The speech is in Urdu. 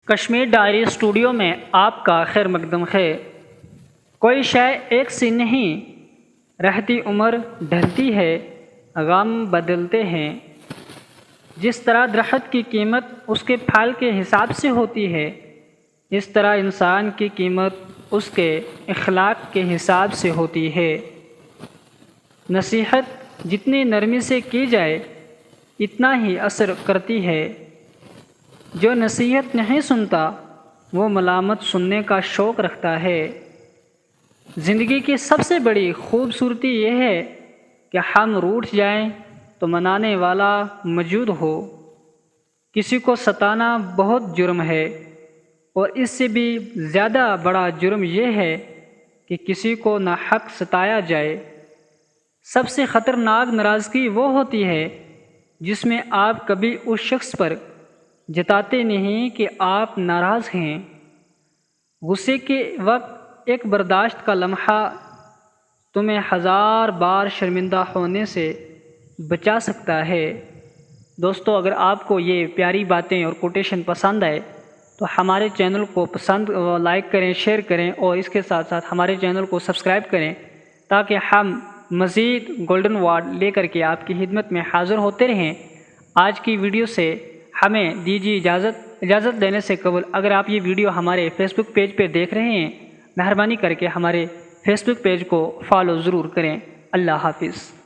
کشمیر ڈائری اسٹوڈیو میں آپ کا خیر مقدم ہے۔ کوئی شے ایک سی نہیں رہتی، عمر ڈھلتی ہے، غم بدلتے ہیں۔ جس طرح درخت کی قیمت اس کے پھل کے حساب سے ہوتی ہے، اس طرح انسان کی قیمت اس کے اخلاق کے حساب سے ہوتی ہے۔ نصیحت جتنی نرمی سے کی جائے اتنا ہی اثر کرتی ہے۔ جو نصیحت نہیں سنتا وہ ملامت سننے کا شوق رکھتا ہے۔ زندگی کی سب سے بڑی خوبصورتی یہ ہے کہ ہم روٹھ جائیں تو منانے والا موجود ہو۔ کسی کو ستانا بہت جرم ہے، اور اس سے بھی زیادہ بڑا جرم یہ ہے کہ کسی کو ناحق ستایا جائے۔ سب سے خطرناک ناراضگی وہ ہوتی ہے جس میں آپ کبھی اس شخص پر جتاتے نہیں کہ آپ ناراض ہیں۔ غصے کے وقت ایک برداشت کا لمحہ تمہیں 1000 بار شرمندہ ہونے سے بچا سکتا ہے۔ دوستو، اگر آپ کو یہ پیاری باتیں اور کوٹیشن پسند آئے تو ہمارے چینل کو لائک کریں، شیئر کریں، اور اس کے ساتھ ساتھ ہمارے چینل کو سبسکرائب کریں تاکہ ہم مزید گولڈن وارڈ لے کر کے آپ کی خدمت میں حاضر ہوتے رہیں۔ آج کی ویڈیو سے ہمیں دیجیے اجازت لینے سے قبل اگر آپ یہ ویڈیو ہمارے فیس بک پیج پہ دیکھ رہے ہیں، مہربانی کر کے ہمارے فیس بک پیج کو فالو ضرور کریں۔ اللہ حافظ۔